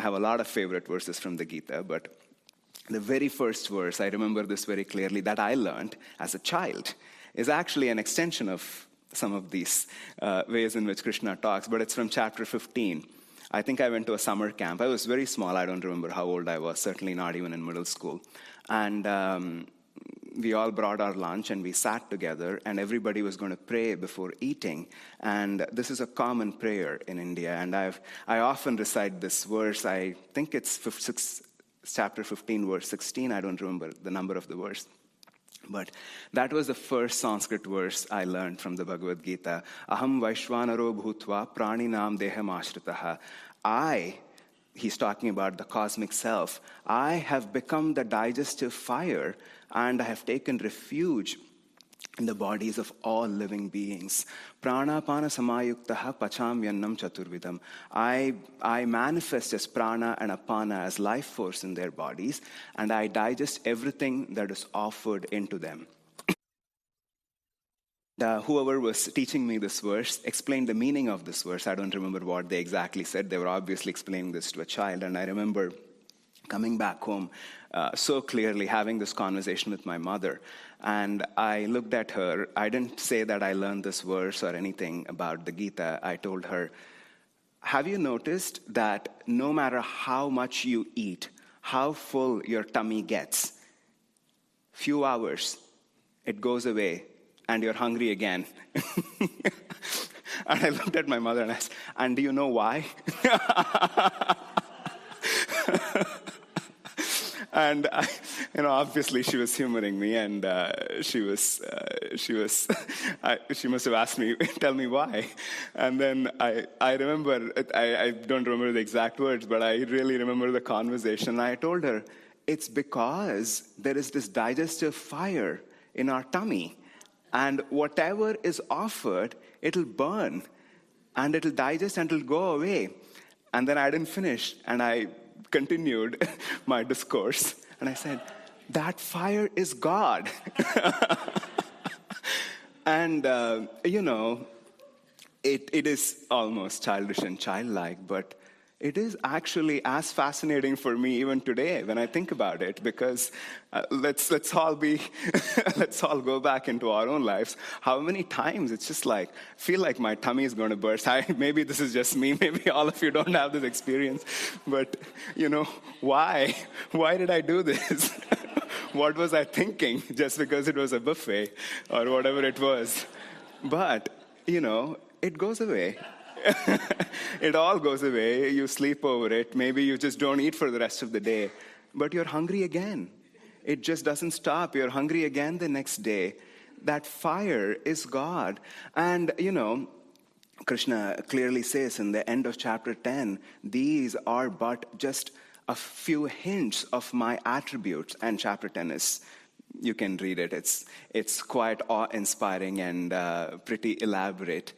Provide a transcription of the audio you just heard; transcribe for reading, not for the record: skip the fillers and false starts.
I have a lot of favorite verses from the Gita, but the very first verse, I remember this very clearly, that I learned as a child is actually an extension of some of these ways in which Krishna talks, but it's from chapter 15. I think I went to a summer camp. I was very small. I don't remember how old I was, certainly not even in middle school. And we all brought our lunch and we sat together and everybody was going to pray before eating. And this is a common prayer in India. And I often recite this verse. I think it's chapter 15, verse 16. I don't remember the number of the verse. But that was the first Sanskrit verse I learned from the Bhagavad Gita. Aham Vaishvanaro bhutva praninam deham ashritaha. He's talking about the cosmic self. I have become the digestive fire and I have taken refuge in the bodies of all living beings. Pranapana samayuktaha pacham yannam chaturvidam. I manifest as prana and apana as life force in their bodies, and I digest everything that is offered into them. Whoever was teaching me this verse explained the meaning of this verse. I don't remember what they exactly said. They were obviously explaining this to a child, and I remember coming back home so clearly, having this conversation with my mother. And I looked at her. I didn't say that I learned this verse or anything about the Gita. I told her, have you noticed that no matter how much you eat, how full your tummy gets, few hours, it goes away, and you're hungry again? And I looked at my mother and asked, and do you know why? And obviously she was humoring me, and she must have asked me, tell me why. And then I remember, I don't remember the exact words, but I really remember the conversation. I told her, it's because there is this digestive fire in our tummy, and whatever is offered, it'll burn, and it'll digest, and it'll go away. And then I didn't finish, and I continued my discourse, and I said, that fire is God. And, it is almost childish and childlike, but it is actually as fascinating for me even today when I think about it, because let's all go back into our own lives. How many times it's just like, feel like my tummy is going to burst. Maybe this is just me. Maybe all of you don't have this experience. But, why? Why did I do this? What was I thinking? Just because it was a buffet or whatever it was. But, it goes away. It all goes away. You sleep over it. Maybe you just don't eat for the rest of the day. But you're hungry again. It just doesn't stop. You're hungry again the next day. That fire is God. And, Krishna clearly says in the end of chapter 10, these are but just a few hints of my attributes. And chapter 10 is, you can read it. It's quite awe-inspiring and pretty elaborate.